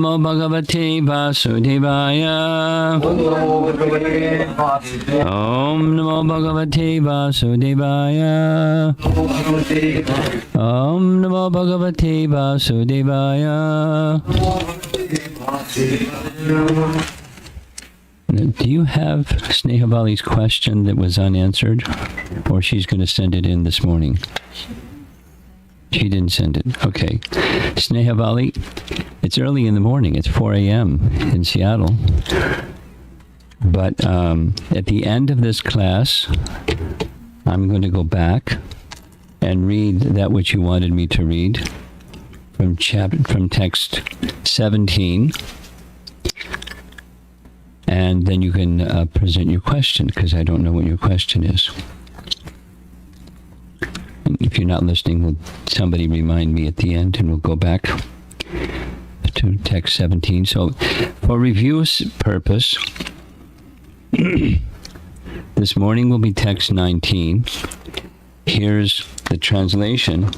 Namo Bhagavate Vasudevaya. Om Namo Bhagavate Vasudevaya. Om Namo Bhagavate Vasudevaya. Do you have Snehavali's question that was unanswered? Or she's going to send it in this morning? She didn't send it. Okay. Snehavali, it's early in the morning. It's 4 a.m. in Seattle. But at the end of this class, I'm going to go back and read that which you wanted me to read from text 17. And then you can present your question, because I don't know what your question is. If you're not listening, will somebody remind me at the end, and we'll go back to text 17. So, for review's purpose, this morning will be text 19. Here's the translation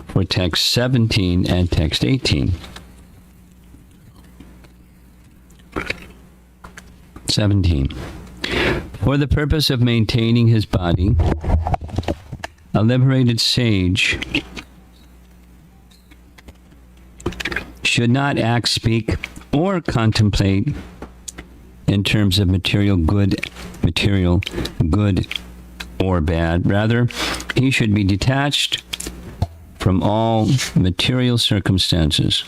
for text 17 and text 18. 17. For the purpose of maintaining his body, a liberated sage should not act, speak, or contemplate in terms of material good or bad. Rather, he should be detached from all material circumstances,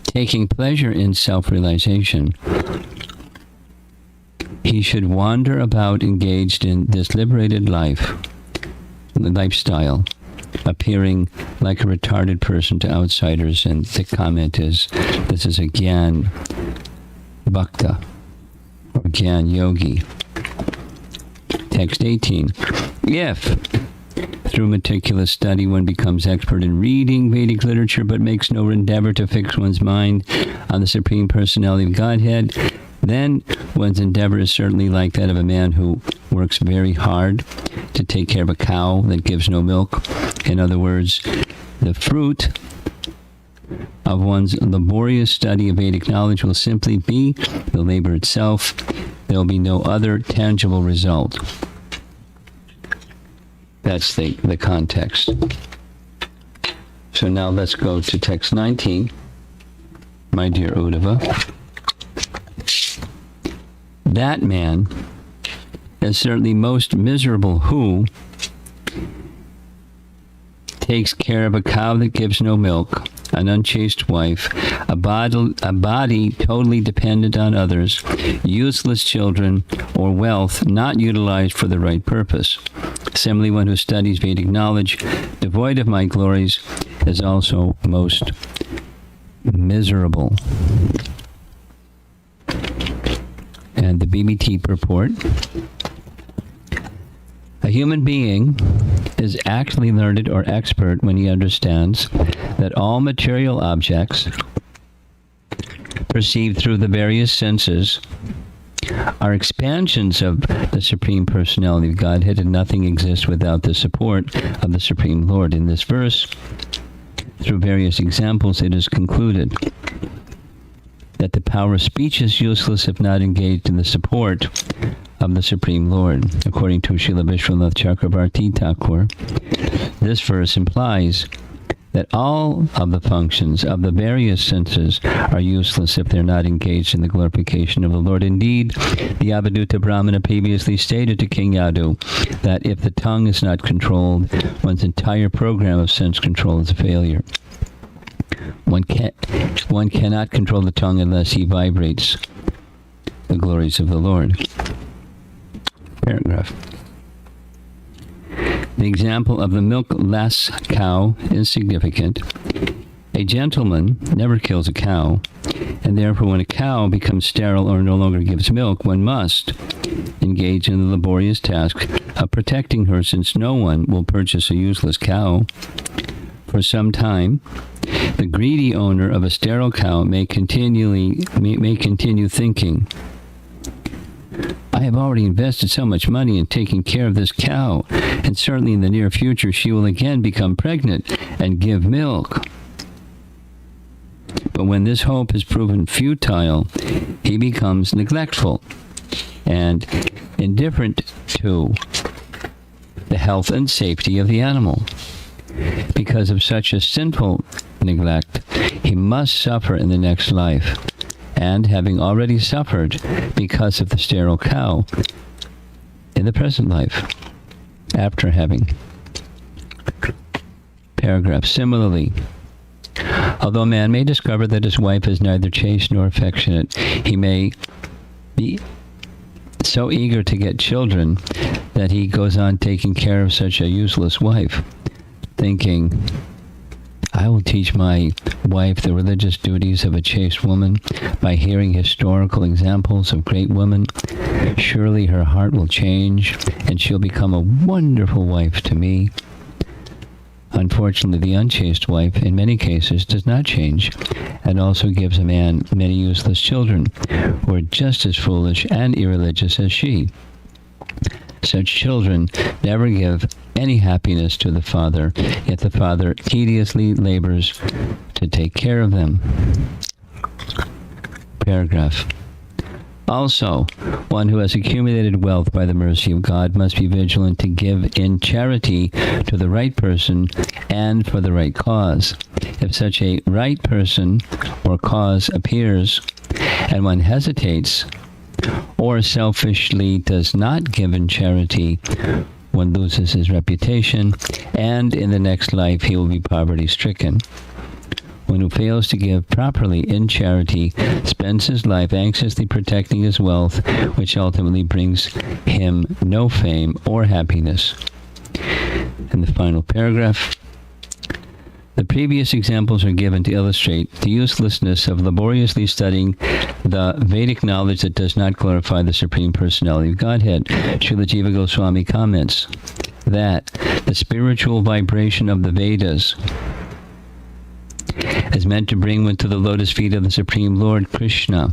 taking pleasure in self-realization. He should wander about engaged in this liberated lifestyle, appearing like a retarded person to outsiders. And the comment is, this is a Gyan Bhakta, or Gyan Yogi. Text 18. If, through meticulous study, one becomes expert in reading Vedic literature, but makes no endeavor to fix one's mind on the Supreme Personality of Godhead, then one's endeavor is certainly like that of a man who works very hard to take care of a cow that gives no milk. In other words, the fruit of one's laborious study of Vedic knowledge will simply be the labor itself. There will be no other tangible result. That's the context. So now let's go to text 19. My dear Uddhava. That man is certainly most miserable who takes care of a cow that gives no milk, an unchaste wife, a body totally dependent on others, useless children, or wealth not utilized for the right purpose. Similarly, one who studies Vedic knowledge, devoid of my glories, is also most miserable. And the BBT purport. A human being is actually learned or expert when he understands that all material objects perceived through the various senses are expansions of the Supreme Personality of Godhead, and nothing exists without the support of the Supreme Lord. In this verse, through various examples, it is concluded that the power of speech is useless if not engaged in the support of the Supreme Lord. According to Srila Vishwanath Chakravarti Thakur, this verse implies that all of the functions of the various senses are useless if they're not engaged in the glorification of the Lord. Indeed, the Avadhuta Brahmana previously stated to King Yadu that if the tongue is not controlled, one's entire program of sense control is a failure. One cannot control the tongue unless he vibrates the glories of the Lord. Paragraph. The example of the milk-less cow is significant. A gentleman never kills a cow, and therefore when a cow becomes sterile or no longer gives milk, one must engage in the laborious task of protecting her, since no one will purchase a useless cow. For some time, the greedy owner of a sterile cow may continue thinking, I have already invested so much money in taking care of this cow, and certainly in the near future she will again become pregnant and give milk. But when this hope is proven futile, he becomes neglectful and indifferent to the health and safety of the animal. Because of such a sinful neglect, he must suffer in the next life, and having already suffered because of the sterile cow in the present life, after having. Paragraph. Similarly, although man may discover that his wife is neither chaste nor affectionate, he may be so eager to get children that he goes on taking care of such a useless wife, thinking, I will teach my wife the religious duties of a chaste woman by hearing historical examples of great women. Surely her heart will change, and she'll become a wonderful wife to me. Unfortunately, the unchaste wife, in many cases, does not change, and also gives a man many useless children, who are just as foolish and irreligious as she. Such children never give any happiness to the father, yet the father tediously labors to take care of them. Paragraph. Also, one who has accumulated wealth by the mercy of God must be vigilant to give in charity to the right person and for the right cause. If such a right person or cause appears, and one hesitates, or selfishly does not give in charity, one loses his reputation, and in the next life he will be poverty-stricken. One who fails to give properly in charity spends his life anxiously protecting his wealth, which ultimately brings him no fame or happiness. And the final paragraph. The previous examples are given to illustrate the uselessness of laboriously studying the Vedic knowledge that does not glorify the Supreme Personality of Godhead. Srila Jiva Goswami comments that the spiritual vibration of the Vedas is meant to bring one to the lotus feet of the Supreme Lord Krishna.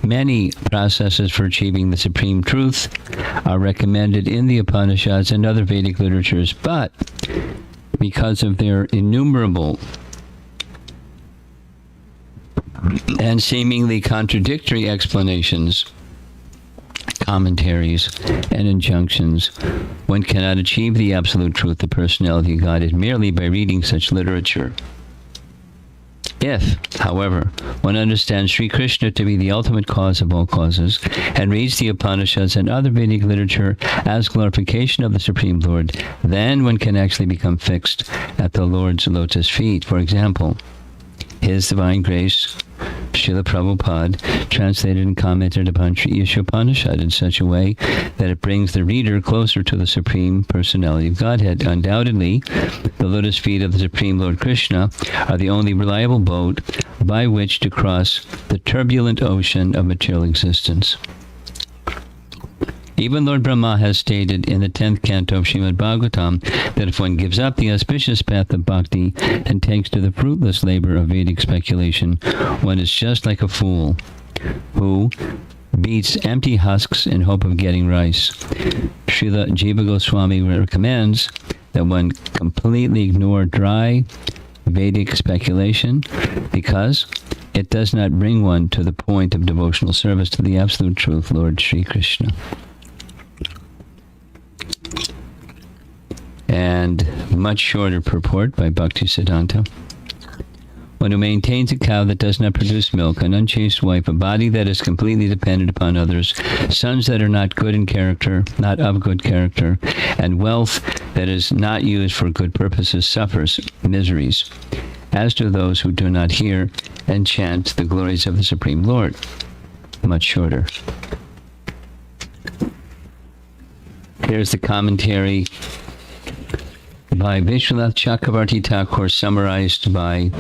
Many processes for achieving the supreme truth are recommended in the Upanishads and other Vedic literatures, but because of their innumerable and seemingly contradictory explanations, commentaries, and injunctions, one cannot achieve the absolute truth, the personality of God, is merely by reading such literature. If, however, one understands Sri Krishna to be the ultimate cause of all causes, and reads the Upanishads and other Vedic literature as glorification of the Supreme Lord, then one can actually become fixed at the Lord's lotus feet. For example, His Divine Grace, Srila Prabhupada, translated and commented upon Sri Ishopanishad in such a way that it brings the reader closer to the Supreme Personality of Godhead. Undoubtedly, the lotus feet of the Supreme Lord Krishna are the only reliable boat by which to cross the turbulent ocean of material existence. Even Lord Brahma has stated in the 10th canto of Srimad Bhagavatam that if one gives up the auspicious path of bhakti and takes to the fruitless labor of Vedic speculation, one is just like a fool who beats empty husks in hope of getting rice. Srila Jiva Goswami recommends that one completely ignore dry Vedic speculation because it does not bring one to the point of devotional service to the absolute truth, Lord Sri Krishna. And much shorter purport by Bhaktisiddhanta. One who maintains a cow that does not produce milk, an unchaste wife, a body that is completely dependent upon others, sons that are not good in character, not of good character, and wealth that is not used for good purposes suffers miseries, as do those who do not hear and chant the glories of the Supreme Lord. Much shorter. Here's the commentary by Vishwanath Chakravarti Thakur, summarized by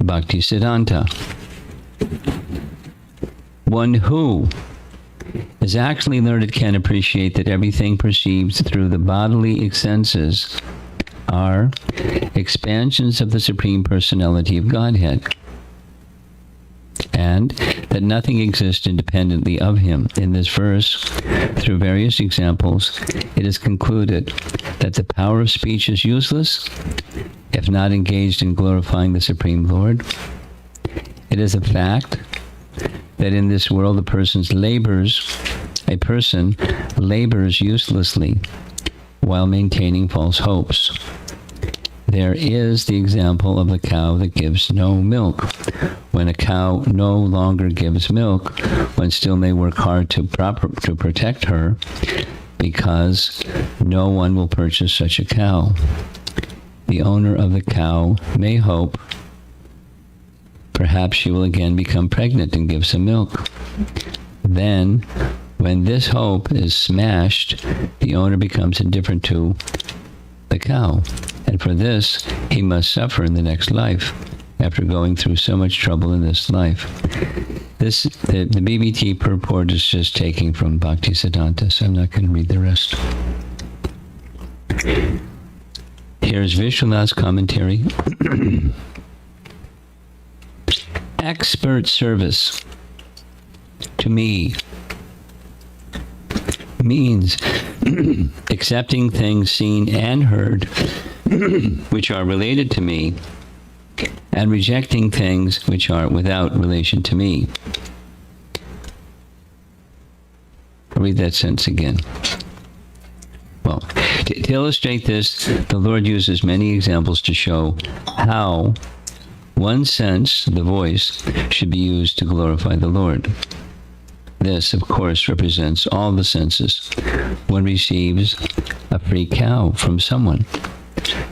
Bhaktisiddhanta. One who is actually learned can appreciate that everything perceived through the bodily senses are expansions of the Supreme Personality of Godhead, and that nothing exists independently of Him. In this verse, through various examples, it is concluded that the power of speech is useless if not engaged in glorifying the Supreme Lord, It is a fact that in this world a person labors uselessly while maintaining false hopes. There is the example of the cow that gives no milk. When a cow no longer gives milk, one still may work hard to protect her, because no one will purchase such a cow. The owner of the cow may hope perhaps she will again become pregnant and give some milk. Then, when this hope is smashed, the owner becomes indifferent to the cow, and for this he must suffer in the next life after going through so much trouble in this life. The BBT purport is just taking from Bhaktisiddhanta, so I'm not going to read the rest. Here's Vishwanath's commentary. Expert service to me means accepting things seen and heard which are related to me, and rejecting things which are without relation to me. I'll read that sentence again. Well, to illustrate this, the Lord uses many examples to show how one sense, the voice, should be used to glorify the Lord. This, of course, represents all the senses. One receives a free cow from someone,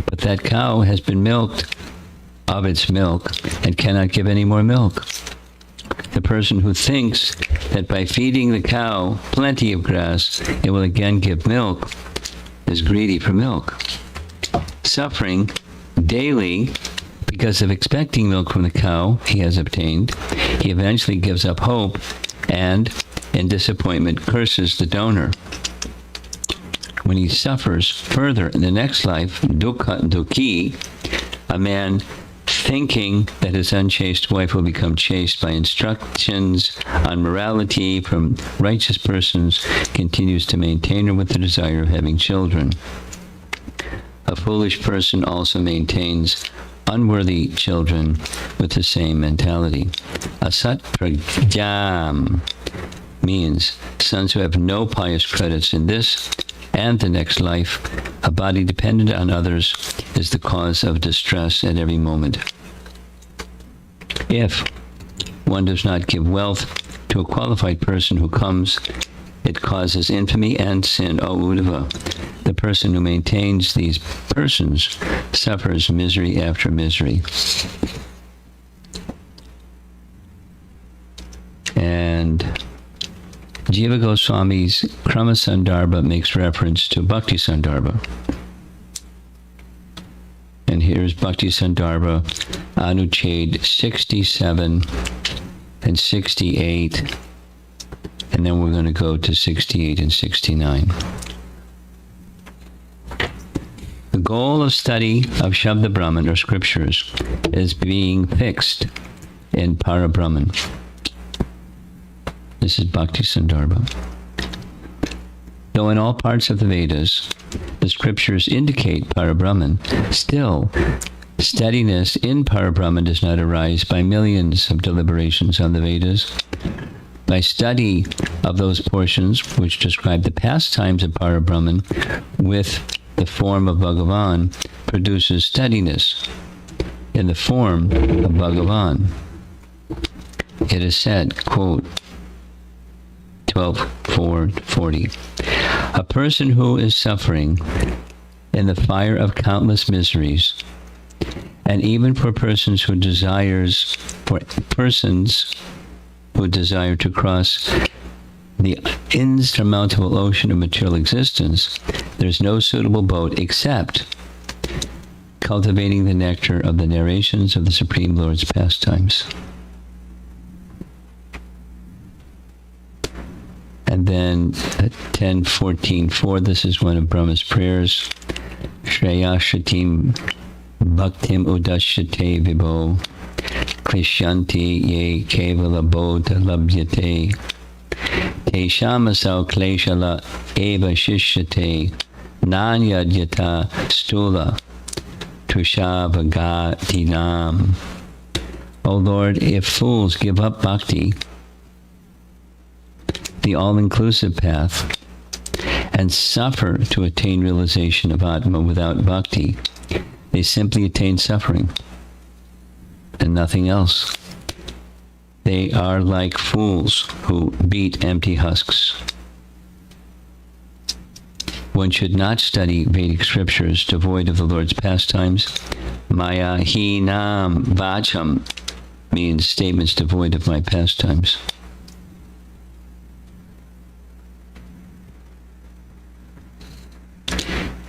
but that cow has been milked of its milk and cannot give any more milk. The person who thinks that by feeding the cow plenty of grass, it will again give milk, is greedy for milk. Suffering daily because of expecting milk from the cow he has obtained, he eventually gives up hope and, in disappointment, curses the donor. When he suffers further in the next life, dukkhi, a man thinking that his unchaste wife will become chaste by instructions on morality from righteous persons, continues to maintain her with the desire of having children. A foolish person also maintains unworthy children with the same mentality. Asat pragyam means sons who have no pious credits in this and the next life. A body dependent on others is the cause of distress at every moment. If one does not give wealth to a qualified person who comes, it causes infamy and sin. O Uddhava, the person who maintains these persons suffers misery after misery. And Jiva Goswami's Krama Sandarbha makes reference to Bhakti Sandarbha. And here's Bhakti Sandarbha, Anuchhed 67 and 68. And then we're going to go to 68 and 69. The goal of study of Shabda Brahman, or scriptures, is being fixed in Para Brahman. This is Bhakti Sandarbha. Though in all parts of the Vedas, the scriptures indicate Para Brahman, still, steadiness in Para Brahman does not arise by millions of deliberations on the Vedas. By study of those portions which describe the pastimes of Para Brahman with the form of Bhagavan, produces steadiness in the form of Bhagavan. It is said, quote, 12:440, a person who is suffering in the fire of countless miseries, and even for persons who desire to cross the insurmountable ocean of material existence, there's no suitable boat except cultivating the nectar of the narrations of the Supreme Lord's pastimes. And then at 10:14:4, this is one of Brahma's prayers. Shreya Shatim Bhaktim Udashyate Vibho Klishyanti Ye Kevala Bodha Labhyate Teshamasau Kleshala Eva Shishyate Nanyadyata Stula Tushavagadinam. O Lord, if fools give up bhakti, the all-inclusive path, and suffer to attain realization of Atma without bhakti, they simply attain suffering and nothing else. They are like fools who beat empty husks. One should not study Vedic scriptures devoid of the Lord's pastimes. Maya hinam vacham means statements devoid of my pastimes.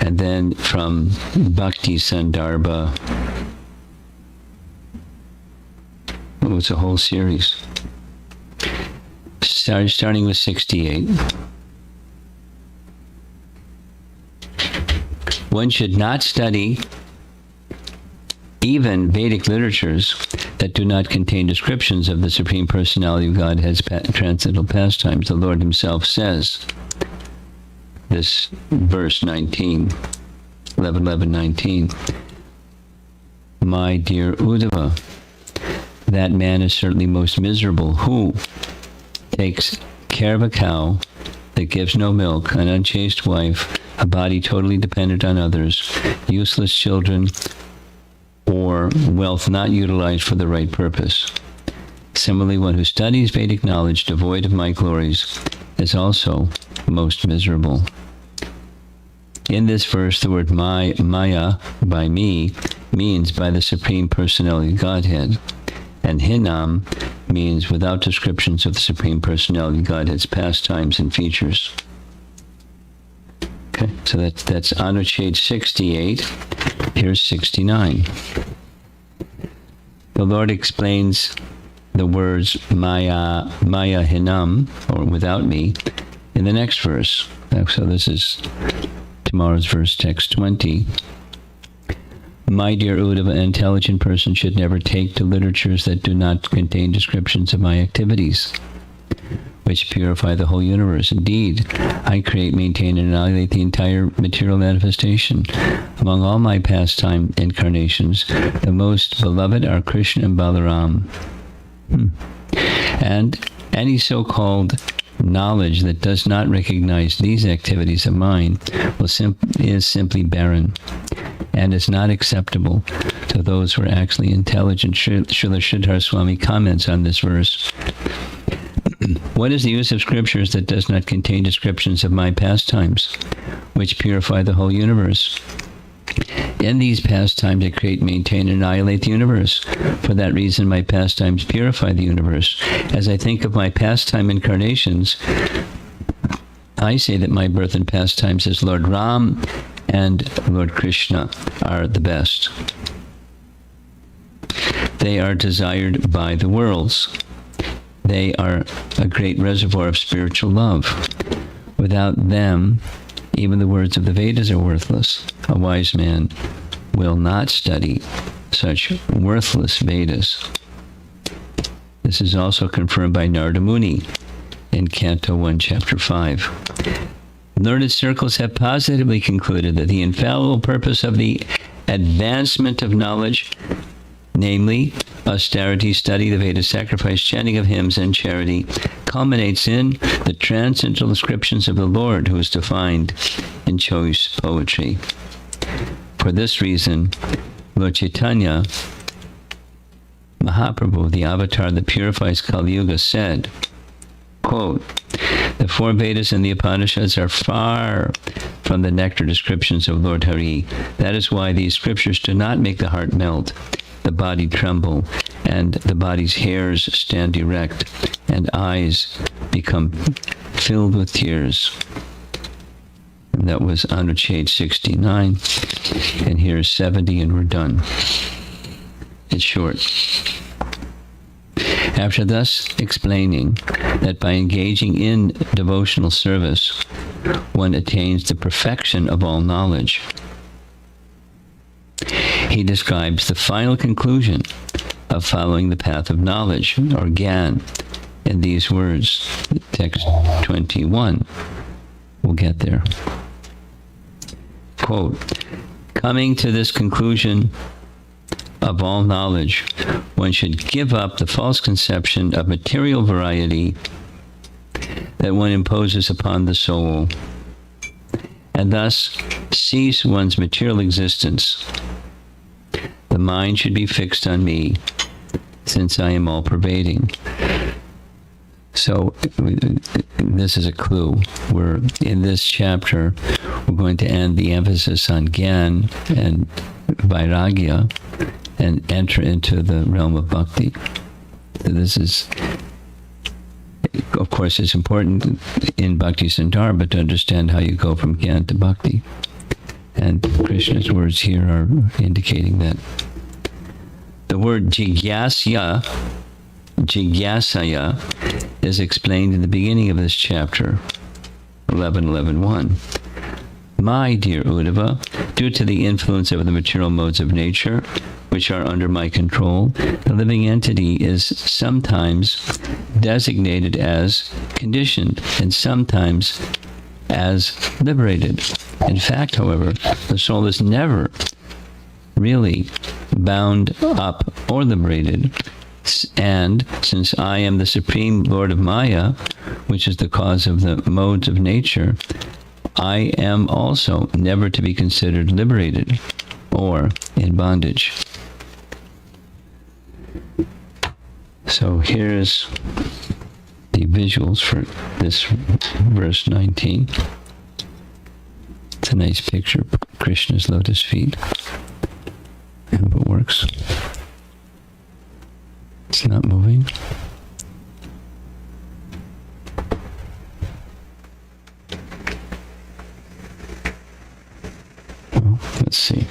And then from Bhakti Sandarbha, it was a whole series. Starting with 68. One should not study even Vedic literatures that do not contain descriptions of the Supreme Personality of Godhead's transcendental pastimes. The Lord himself says, this verse 19, 11:19, my dear Uddhava, that man is certainly most miserable who takes care of a cow that gives no milk, an unchaste wife, a body totally dependent on others, useless children, or wealth not utilized for the right purpose. Similarly, one who studies Vedic knowledge devoid of my glories is also most miserable. In this verse, the word Maya, by me, means by the Supreme Personality of Godhead, and Hinam means without descriptions of the Supreme Personality of Godhead's pastimes and features. Okay, so that's Anucheta 68. Here's 69. The Lord explains the words Maya Hinam, or without me, in the next verse. So this is tomorrow's verse, text 20. My dear Uddhava, an intelligent person should never take to literatures that do not contain descriptions of my activities, which purify the whole universe. Indeed, I create, maintain, and annihilate the entire material manifestation. Among all my pastime incarnations, the most beloved are Krishna and Balaram. And any so-called knowledge that does not recognize these activities of mine is simply barren and is not acceptable to those who are actually intelligent. Srila Sridhar Swami comments on this verse. What is the use of scriptures that does not contain descriptions of my pastimes, which purify the whole universe? In these pastimes, I create, maintain, and annihilate the universe. For that reason, my pastimes purify the universe. As I think of my pastime incarnations, I say that my birth and pastimes as Lord Ram and Lord Krishna are the best. They are desired by the worlds. They are a great reservoir of spiritual love. Without them, even the words of the Vedas are worthless. A wise man will not study such worthless Vedas. This is also confirmed by Narada Muni in Canto 1, Chapter 5. Learned circles have positively concluded that the infallible purpose of the advancement of knowledge, namely austerity, study, the Vedas, sacrifice, chanting of hymns, and charity, culminates in the transcendental descriptions of the Lord, who is defined in choice poetry. For this reason, Lord Chaitanya Mahaprabhu, the avatar that purifies Kali Yuga, said, quote, the four Vedas and the Upanishads are far from the nectar descriptions of Lord Hari. That is why these scriptures do not make the heart melt, the body tremble, and the body's hairs stand erect, and eyes become filled with tears. And that was Anucheta 69. And here's 70, and we're done. It's short. After thus explaining that by engaging in devotional service, one attains the perfection of all knowledge, he describes the final conclusion of following the path of knowledge, or Gyan, in these words, text 21. We'll get there. Quote, coming to this conclusion of all knowledge, one should give up the false conception of material variety that one imposes upon the soul, and thus cease one's material existence. The mind should be fixed on me, since I am all-pervading. So this is a clue. We're in this chapter, we're going to end the emphasis on Gyan and Vairagya and enter into the realm of bhakti. So this is, of course, it's important in Bhakti Sandarbha to understand how you go from Gyan to bhakti. And Krishna's words here are indicating that. The word jigyasaya is explained in the beginning of this chapter, 11.11.1. My dear Uddhava, due to the influence of the material modes of nature, which are under my control, the living entity is sometimes designated as conditioned and sometimes as liberated. In fact, however, the soul is never really bound up or liberated. And since I am the Supreme Lord of Maya, which is the cause of the modes of nature, I am also never to be considered liberated or in bondage. So here's the visuals for this verse 19. It's a nice picture of Krishna's lotus feet. I hope it works. It's not moving. Oh, let's see.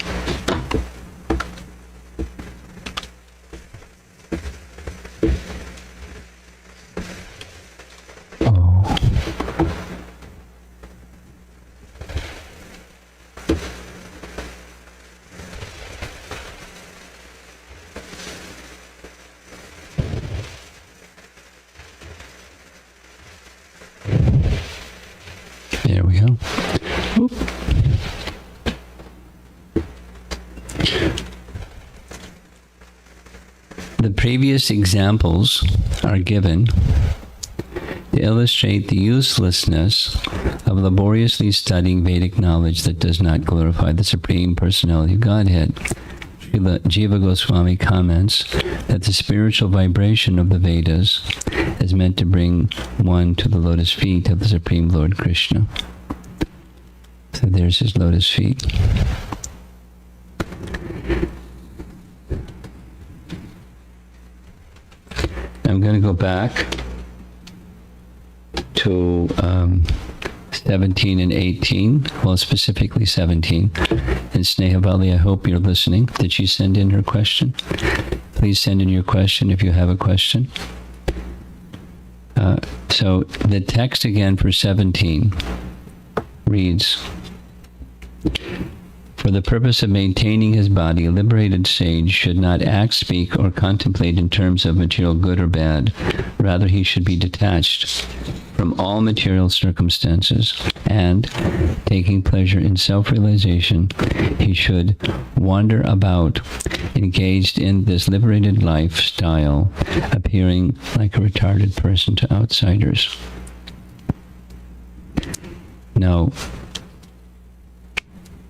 There we go. Oop. The previous examples are given to illustrate the uselessness of laboriously studying Vedic knowledge that does not glorify the Supreme Personality of Godhead. Srila Jiva Goswami comments that the spiritual vibration of the Vedas is meant to bring one to the lotus feet of the Supreme Lord Krishna. So there's his lotus feet. I'm going to go back to 17 and 18, well, specifically 17. And Snehavali, I hope you're listening. Did she send in her question? Please send in your question if you have a question. So the text again for 17 reads, for the purpose of maintaining his body, a liberated sage should not act, speak, or contemplate in terms of material good or bad. Rather, he should be detached from all material circumstances, and, taking pleasure in self-realization, he should wander about, engaged in this liberated lifestyle, appearing like a retarded person to outsiders. Now,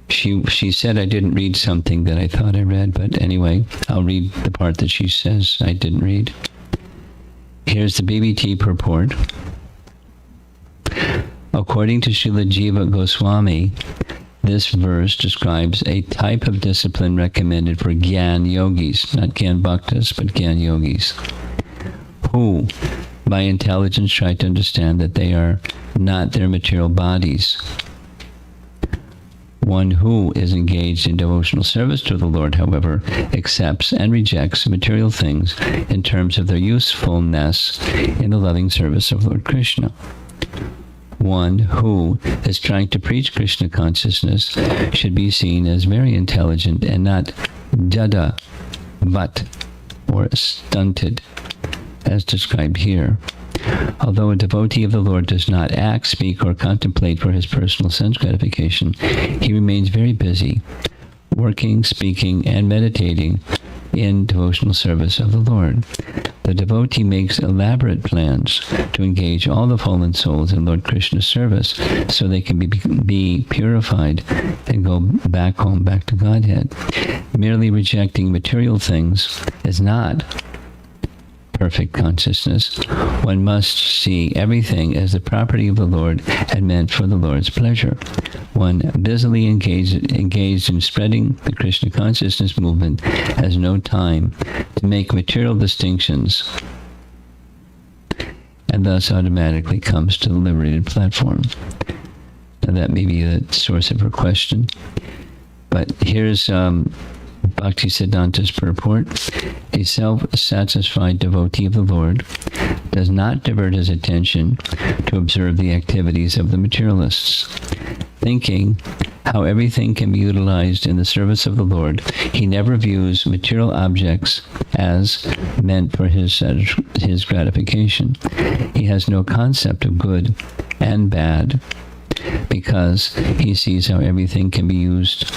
she said I didn't read something that I thought I read, but anyway, I'll read the part that she says I didn't read. Here's the BBT purport. According to Srila Jiva Goswami, this verse describes a type of discipline recommended for Gyan yogis, not Gyan bhaktas, but Gyan yogis, who, by intelligence, try to understand that they are not their material bodies. One who is engaged in devotional service to the Lord, however, accepts and rejects material things in terms of their usefulness in the loving service of Lord Krishna. One who is trying to preach Krishna consciousness should be seen as very intelligent and not jada, but, or stunted, as described here. Although a devotee of the Lord does not act, speak, or contemplate for his personal sense gratification, he remains very busy, working, speaking, and meditating in devotional service of the Lord. The devotee makes elaborate plans to engage all the fallen souls in Lord Krishna's service so they can be purified and go back home, back to Godhead. Merely rejecting material things is not perfect consciousness. One must see everything as the property of the Lord and meant for the Lord's pleasure. One busily engaged in spreading the Krishna consciousness movement has no time to make material distinctions, and thus automatically comes to the liberated platform. Now that may be the source of her question, but here's Bhaktisiddhanta's purport. A self-satisfied devotee of the Lord does not divert his attention to observe the activities of the materialists. Thinking how everything can be utilized in the service of the Lord, he never views material objects as meant for his gratification. He has no concept of good and bad, because he sees how everything can be used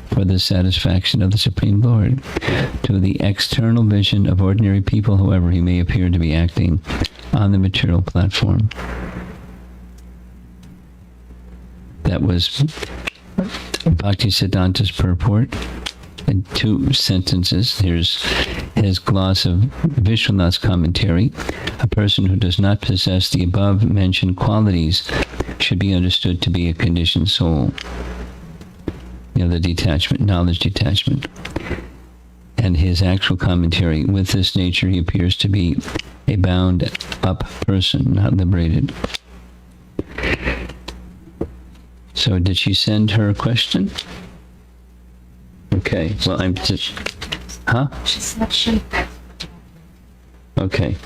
for the satisfaction of the Supreme Lord. To the external vision of ordinary people, however, he may appear to be acting on the material platform. That was Bhaktisiddhanta's purport in 2 sentences. Here's his gloss of Vishwanath's commentary. A person who does not possess the above-mentioned qualities should be understood to be a conditioned soul. The detachment, knowledge detachment. And his actual commentary, with this nature he appears to be a bound-up person, not liberated. So did she send her question? Okay, well, I'm just... Huh? She said she... Okay.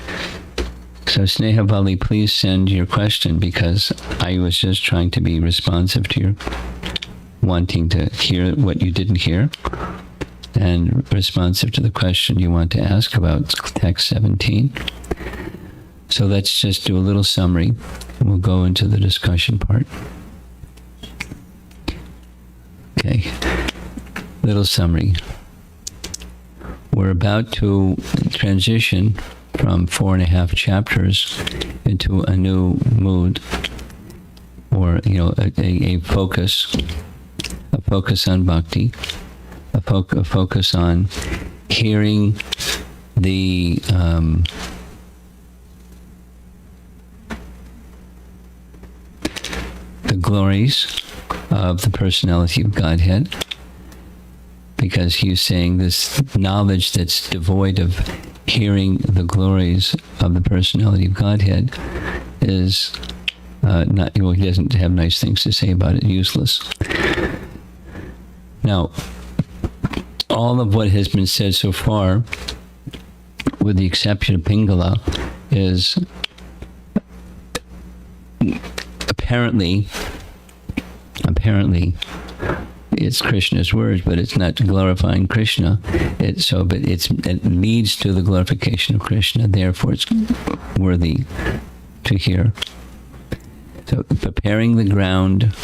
So Sneha Bali, please send your question, because I was just trying to be responsive to your wanting to hear what you didn't hear, and responsive to the question you want to ask about text 17. So let's just do a little summary, and we'll go into the discussion part. Okay, little summary. We're about to transition from 4.5 chapters into a new mood, or a focus on bhakti, a focus on hearing the glories of the personality of Godhead, because he's saying this knowledge that's devoid of hearing the glories of the personality of Godhead is not, he doesn't have nice things to say about it, useless. Now, all of what has been said so far, with the exception of Pingala, is apparently it's Krishna's words, but it's not glorifying Krishna. It leads to the glorification of Krishna. Therefore, it's worthy to hear. So, preparing the ground.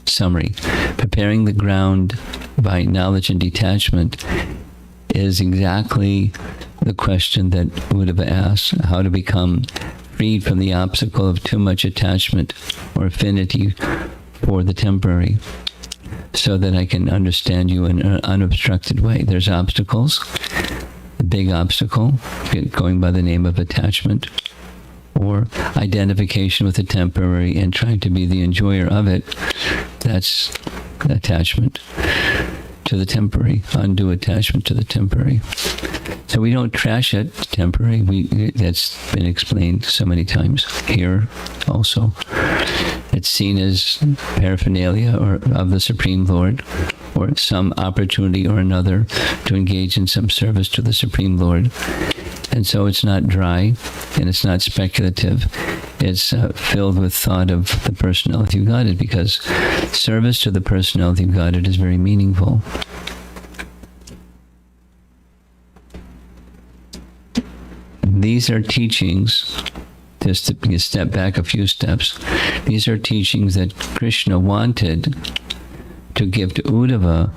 Summary. Preparing the ground by knowledge and detachment is exactly the question that Uddhava asked: how to become freed from the obstacle of too much attachment or affinity for the temporary, so that I can understand you in an unobstructed way. There's obstacles. The big obstacle, going by the name of attachment, or identification with the temporary and trying to be the enjoyer of it. That's attachment to the temporary, undue attachment to the temporary. So we don't trash it, temporary. That's been explained so many times here also. It's seen as paraphernalia or of the Supreme Lord, or some opportunity or another to engage in some service to the Supreme Lord. And so it's not dry, and it's not speculative. It's filled with thought of the personality of Godhead, because service to the personality of Godhead is very meaningful. These are teachings, just to step back a few steps, these are teachings that Krishna wanted to give to Uddhava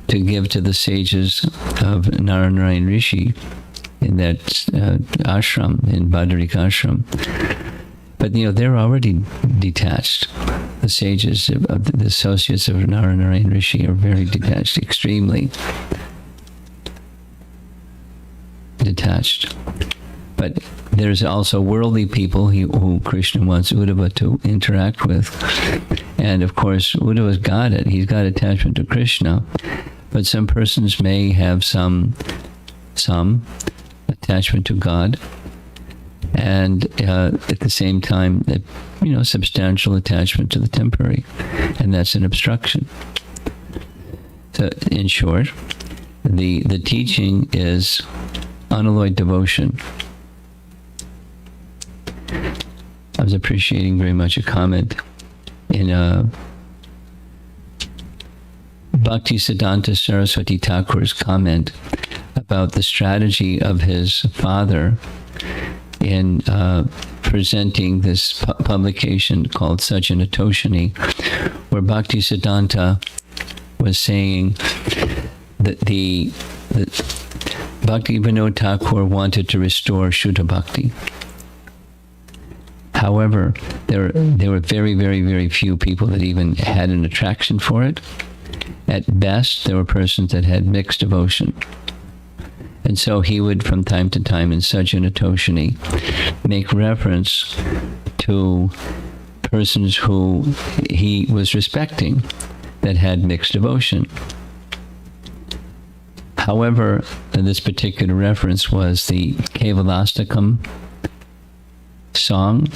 to give to the sages of Narayana Rishi in that ashram, in Badarik ashram. But, they're already detached. The sages, the associates of Narayana Rishi are very detached, extremely detached. But there's also worldly people who Krishna wants Uddhava to interact with. And of course, Uddhava's got it. He's got attachment to Krishna. But some persons may have some attachment to God. And at the same time, substantial attachment to the temporary. And that's an obstruction. So in short, the teaching is unalloyed devotion. I was appreciating very much a comment in Bhaktisiddhanta Saraswati Thakur's comment about the strategy of his father in presenting this publication called Sajjanatoshini, where Bhaktisiddhanta was saying that the Bhakti Vinod Thakur wanted to restore Shuddha Bhakti. However, there were very, very, very few people that even had an attraction for it. At best, there were persons that had mixed devotion. And so he would, from time to time, in Sajjanatoshini, make reference to persons who he was respecting that had mixed devotion. However, this particular reference was the Kevalastakam song,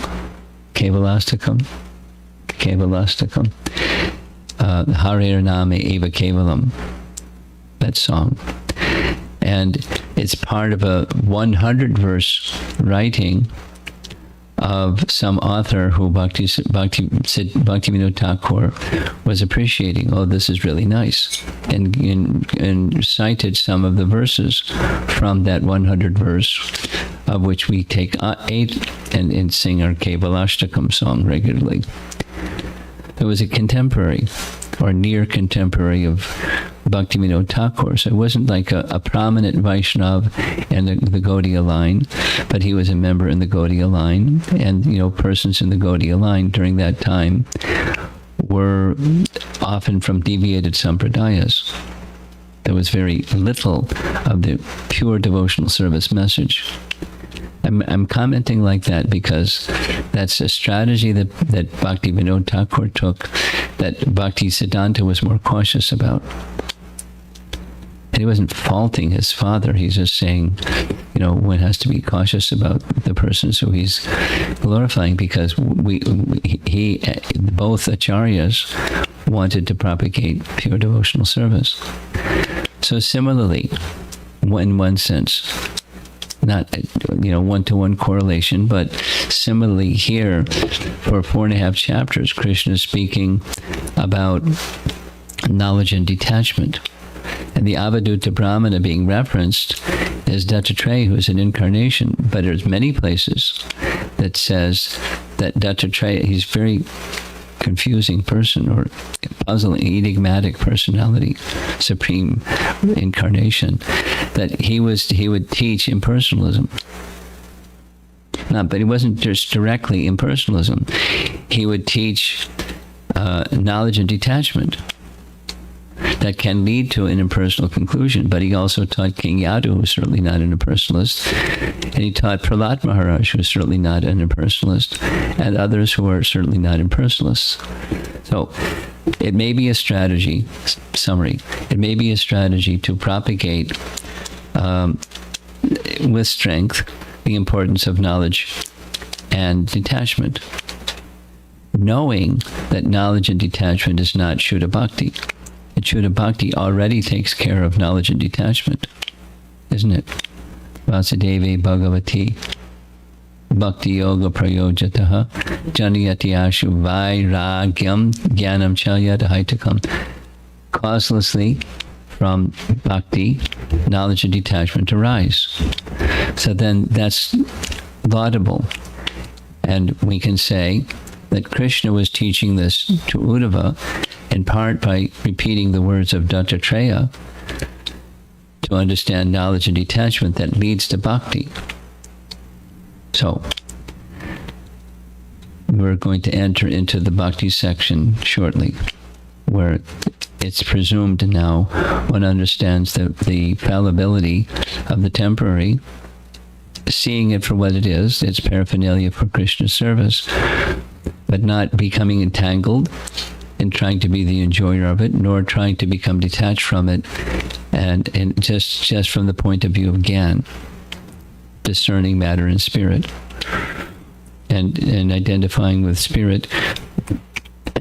Kevalastakam, Hare Name Eva Kevalam, that song. And it's part of a 100-verse writing of some author who Bhaktivinoda Thakur was appreciating. Oh, this is really nice. And cited some of the verses from that 100 verse, of which we take 8 and sing our Kevalashtakam song regularly. It was a contemporary or near contemporary of Bhaktivinoda Thakur. So it wasn't like a prominent Vaishnav in the Gaudiya line, but he was a member in the Gaudiya line. And, persons in the Gaudiya line during that time were often from deviated sampradayas. There was very little of the pure devotional service message. I'm commenting like that because that's a strategy that Bhakti Vinod Thakur took that Bhakti Siddhanta was more cautious about. And he wasn't faulting his father. He's just saying, one has to be cautious about the persons who he's glorifying, because both acharyas wanted to propagate pure devotional service. So similarly, in one sense, not one-to-one correlation, but similarly here, for 4.5 chapters, Krishna is speaking about knowledge and detachment. And the Avadhuta Brahmana being referenced is Dattatreya, who is an incarnation. But there's many places that says that Dattatreya, he's very confusing person, or puzzling, enigmatic personality, supreme incarnation, that he would teach impersonalism. But he wasn't just directly impersonalism. He would teach knowledge and detachment that can lead to an impersonal conclusion. But he also taught King Yadu, who was certainly not an impersonalist, and he taught Prahlad Maharaj, who was certainly not an impersonalist, and others who are certainly not impersonalists. So it may be a strategy, summary, it may be a strategy to propagate with strength the importance of knowledge and detachment, knowing that knowledge and detachment is not Shuddha Bhakti. And Shuddha Bhakti already takes care of knowledge and detachment, isn't it? Vasudeve Bhagavati Bhakti Yoga Prayojataha Janiyati Ashu Vairagyam Jnanam Chalyadahaitakam. Causelessly, from bhakti, knowledge and detachment arise. So then that's laudable. And we can say that Krishna was teaching this to Uddhava in part by repeating the words of Dattatreya to understand knowledge and detachment that leads to bhakti. So, we're going to enter into the bhakti section shortly, where it's presumed now one understands the fallibility of the temporary, seeing it for what it is, its paraphernalia for Krishna's service, but not becoming entangled in trying to be the enjoyer of it, nor trying to become detached from it, and just from the point of view of Gyan, discerning matter and spirit, and identifying with spirit,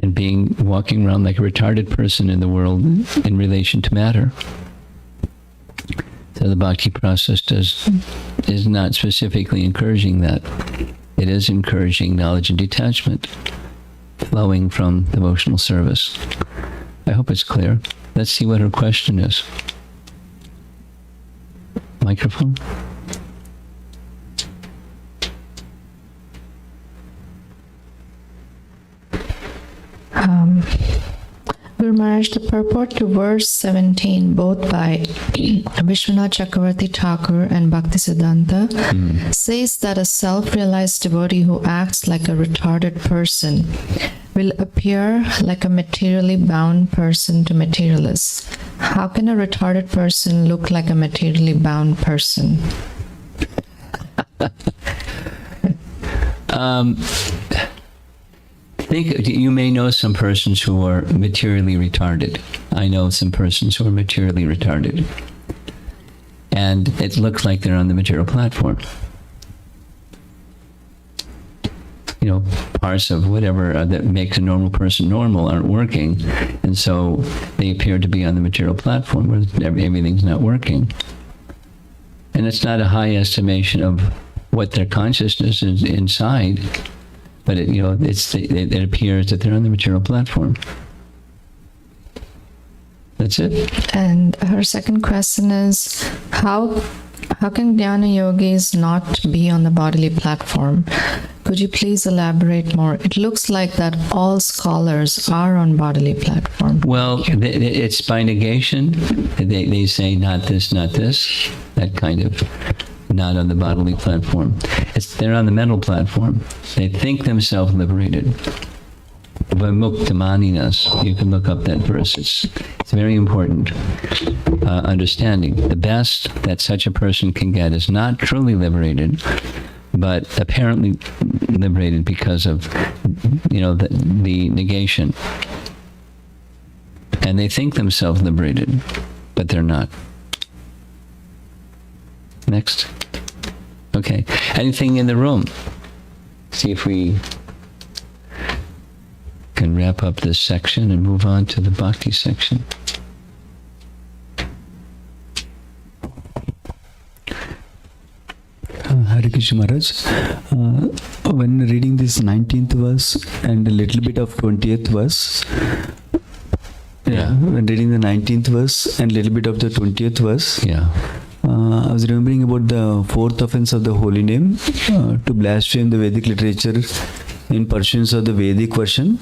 and walking around like a retarded person in the world in relation to matter. So the bhakti process is not specifically encouraging that. It is encouraging knowledge and detachment flowing from devotional service. I hope it's clear. Let's see what her question is. Microphone? Guru Maharaj, the purport to verse 17, both by Vishwanath Chakravarti Thakur and Bhaktisiddhanta, says that a self-realized devotee who acts like a retarded person will appear like a materially bound person to materialists. How can a retarded person look like a materially bound person? You may know some persons who are materially retarded. I know some persons who are materially retarded. And it looks like they're on the material platform. Parts of whatever that makes a normal person normal aren't working. And so they appear to be on the material platform where everything's not working. And it's not a high estimation of what their consciousness is inside. But it appears that they're on the material platform. That's it. And her second question is, how can Jnana yogis not be on the bodily platform? Could you please elaborate more? It looks like that all scholars are on bodily platform. Well, it's by negation. They say not this, that kind of. Not on the bodily platform. They're on the mental platform. They think themselves liberated. Vimuktamaninas. You can look up that verse. It's very important understanding. The best that such a person can get is not truly liberated, but apparently liberated because of the negation. And they think themselves liberated, but they're not. Next. Okay. Anything in the room? See if we can wrap up this section and move on to the bhakti section. Hare Krishna Maharaj. When reading this 19th verse and a little bit of 20th verse, when reading the 19th verse and a little bit of the 20th verse, I was remembering about the fourth offense of the holy name, to blaspheme the Vedic literature in pursuance of the Vedic version.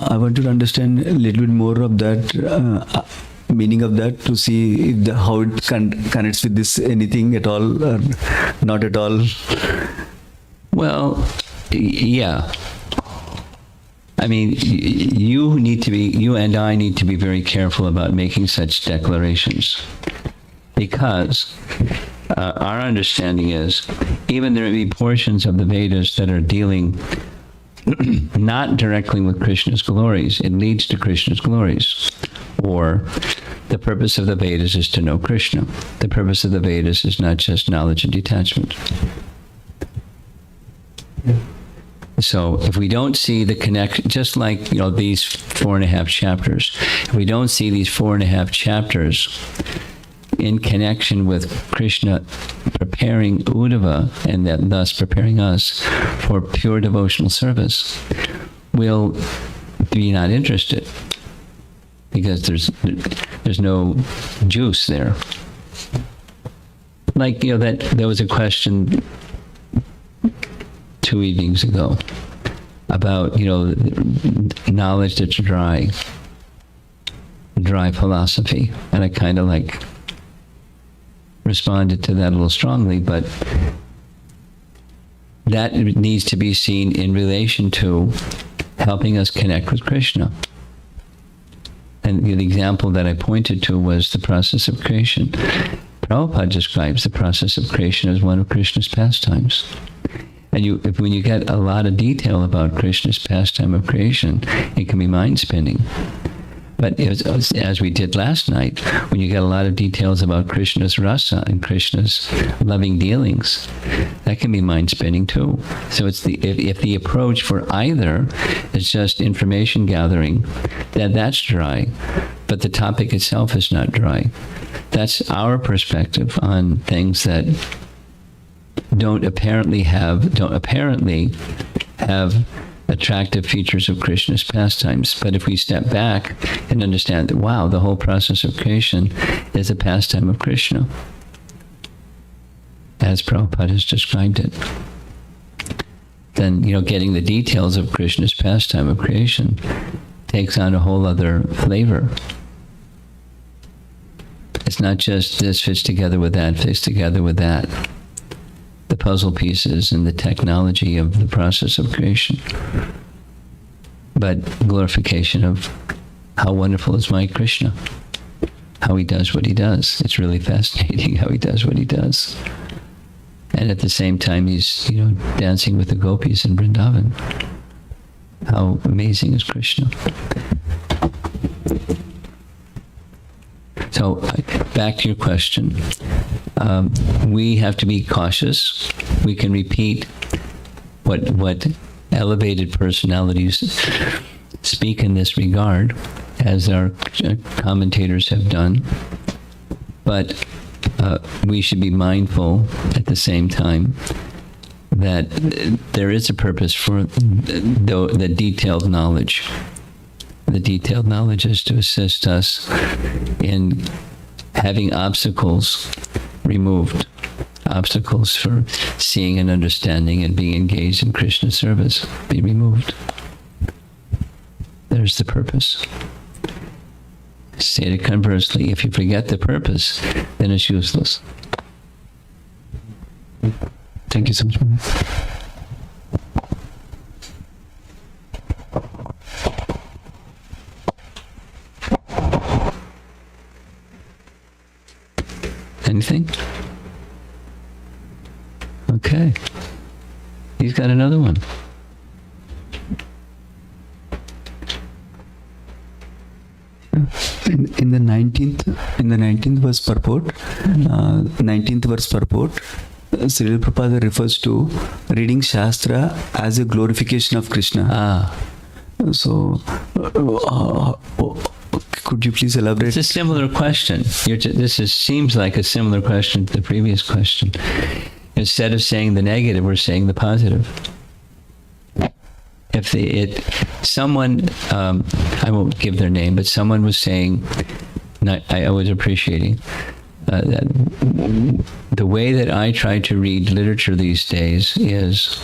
I wanted to understand a little bit more of that, meaning of that, to see if how it connects with this, anything at all or not at all. Well, yeah. I mean, you and I need to be very careful about making such declarations. Because our understanding is, even there may be portions of the Vedas that are dealing not directly with Krishna's glories, it leads to Krishna's glories. Or the purpose of the Vedas is to know Krishna. The purpose of the Vedas is not just knowledge and detachment. So if we don't see the connection, just like these 4.5 chapters, if we don't see these 4.5 chapters in connection with Krishna preparing Uddhava and thus preparing us for pure devotional service, we'll be not interested because there's no juice there. Like that there was a question 2 evenings ago about, knowledge that's dry philosophy. And I kind of like responded to that a little strongly, but that needs to be seen in relation to helping us connect with Krishna. And the example that I pointed to was the process of creation. Prabhupada describes the process of creation as one of Krishna's pastimes. And when you get a lot of detail about Krishna's pastime of creation, it can be mind-spinning. But as we did last night, when you get a lot of details about Krishna's rasa and Krishna's loving dealings, that can be mind-spinning too. So it's if the approach for either is just information gathering, then that's dry. But the topic itself is not dry. That's our perspective on things that don't apparently have attractive features of Krishna's pastimes. But if we step back and understand that, wow, the whole process of creation is a pastime of Krishna, as Prabhupada has described it, then, getting the details of Krishna's pastime of creation takes on a whole other flavor. It's not just this fits together with that, fits together with that. The puzzle pieces and the technology of the process of creation, but glorification of how wonderful is my Krishna, how he does what he does. It's really fascinating how he does what he does. And at the same time, he's, dancing with the gopis in Vrindavan. How amazing is Krishna. So back to your question. We have to be cautious. We can repeat what elevated personalities speak in this regard, as our commentators have done. But we should be mindful at the same time that there is a purpose for the detailed knowledge. The detailed knowledge is to assist us in having obstacles removed, obstacles for seeing and understanding and being engaged in Krishna service be removed. There's the purpose. Stated conversely, if you forget the purpose, then it's useless. Thank you so much. Anything? Okay. He's got another one. In the 19th verse purport, 19th verse purport, Srila Prabhupada refers to reading Shastra as a glorification of Krishna. So, could you please elaborate? It's a similar question. Seems like a similar question to the previous question. Instead of saying the negative, we're saying the positive. If someone, I won't give their name, but someone was saying, and I was appreciating, that the way that I try to read literature these days is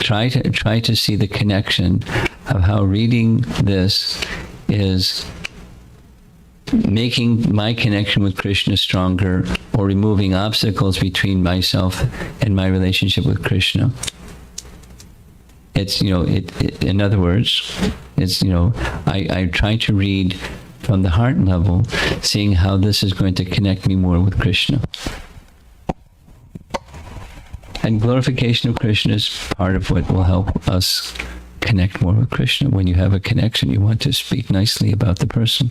try to see the connection of how reading this is making my connection with Krishna stronger, or removing obstacles between myself and my relationship with Krishna. It's, in other words, it's, I try to read from the heart level, seeing how this is going to connect me more with Krishna. And glorification of Krishna is part of what will help us connect more with Krishna. When you have a connection, you want to speak nicely about the person.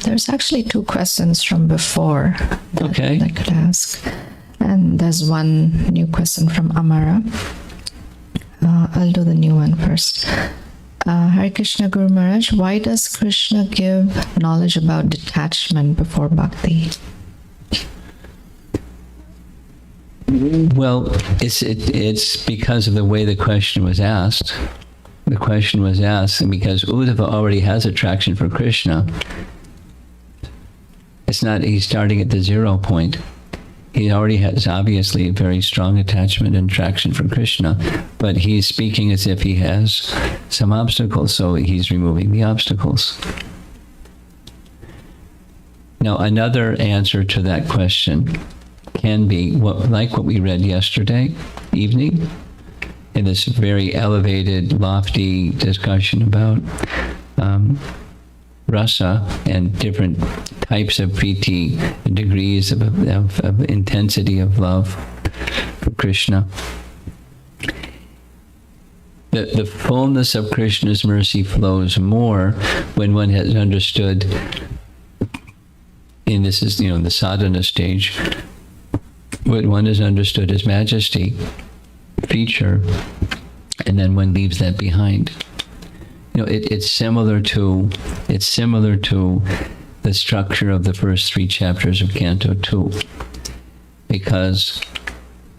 There's actually two questions from before that I could ask. And there's one new question from Amara. I'll do the new one first. Hare Krishna Guru Maharaj, why does Krishna give knowledge about detachment before bhakti? Well, it's because of the way the question was asked. The question was asked, and because Uddhava already has attraction for Krishna, it's not he's starting at the 0 point. he already has obviously a very strong attachment and attraction for Krishna, but he's speaking as if he has some obstacles, so he's removing the obstacles. Now, another answer to that question can be like what we read yesterday evening in this very elevated, lofty discussion about rasa and different types of priti, degrees of intensity of love for Krishna. The fullness of Krishna's mercy flows more when one has understood, and this is, the sadhana stage, when one has understood his majesty, feature, and then one leaves that behind. It's similar to the structure of the first 3 chapters of Canto 2, because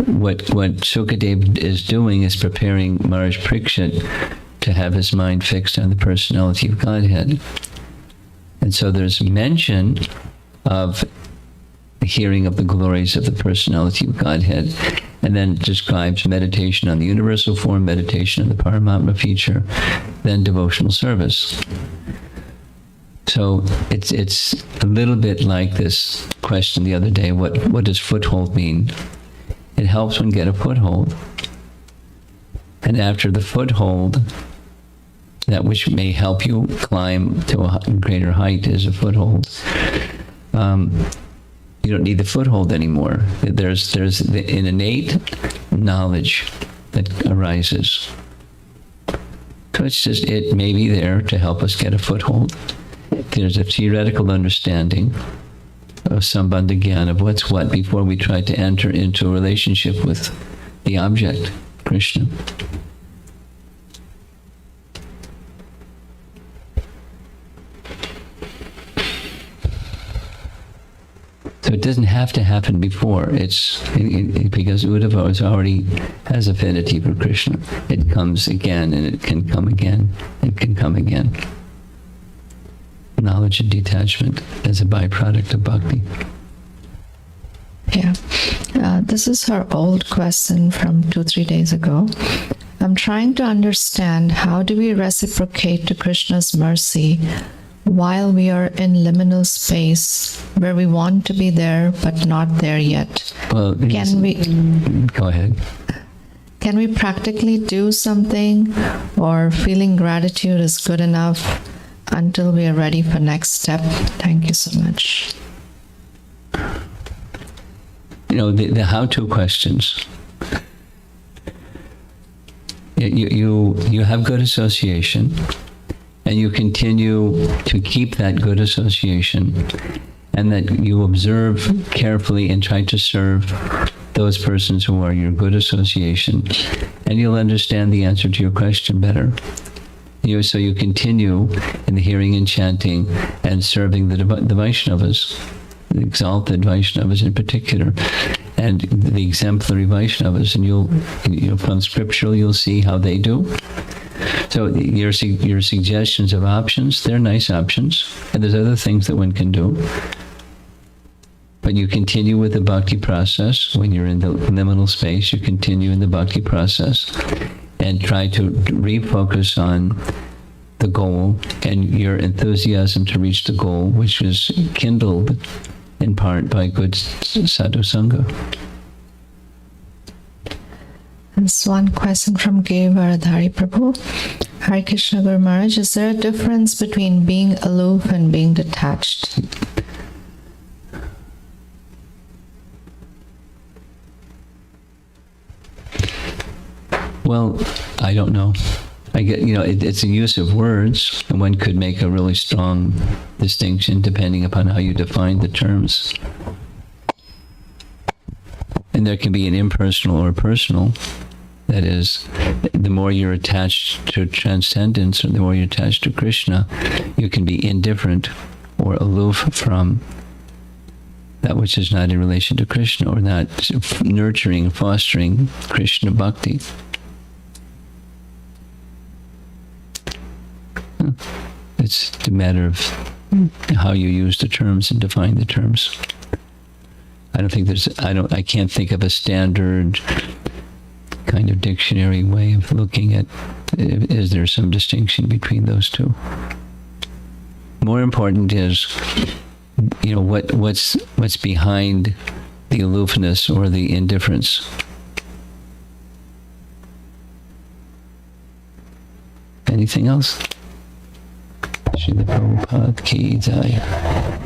what Sukadev is doing is preparing Maharaj Parikshit to have his mind fixed on the personality of Godhead. And so there's mention of the hearing of the glories of the personality of Godhead, and then describes meditation on the universal form, meditation on the Paramatma feature, then devotional service. So it's a little bit like this question the other day, what does foothold mean? It helps one get a foothold. And after the foothold, that which may help you climb to a greater height is a foothold. You don't need the foothold anymore. There's an innate knowledge that arises. So it may be there to help us get a foothold. There's a theoretical understanding of Sambandha Gyan, of what's what, before we try to enter into a relationship with the object, Krishna. So it doesn't have to happen before. It's because Uddhava already has affinity for Krishna. It comes again, and it can come again, and can come again. Knowledge and detachment as a byproduct of bhakti. Yeah. This is her old question from 2-3 days ago. I'm trying to understand, how do we reciprocate to Krishna's mercy while we are in liminal space where we want to be there but not there yet? Well, go ahead. Can we practically do something, or feeling gratitude is good enough until we are ready for next step? Thank you so much. The how-to questions. You have good association, and you continue to keep that good association, and that you observe carefully and try to serve those persons who are your good association, and you'll understand the answer to your question better. So you continue in the hearing and chanting and serving the Vaishnavas, the exalted Vaishnavas in particular, and the exemplary Vaishnavas, and you'll from scriptural, you'll see how they do. So your suggestions of options, they're nice options, and there's other things that one can do. But you continue with the bhakti process. When you're in the liminal space, you continue in the bhakti process and try to refocus on the goal and your enthusiasm to reach the goal, which is kindled in part by good sadhu sangha. There's one question from Gay Varadhari Prabhu. Hare Krishna Guru Maharaj, is there a difference between being aloof and being detached? Well, I don't know. I get, it's a use of words, and one could make a really strong distinction depending upon how you define the terms. And there can be an impersonal or personal. That is, the more you're attached to transcendence, or the more you're attached to Krishna, you can be indifferent or aloof from that which is not in relation to Krishna, or not nurturing, fostering Krishna bhakti. It's a matter of how you use the terms and define the terms. I can't think of a standard kind of dictionary way of looking at, is there some distinction between those two? More important is, what's behind the aloofness or the indifference. Anything else? Srila Prabhupada ki jai.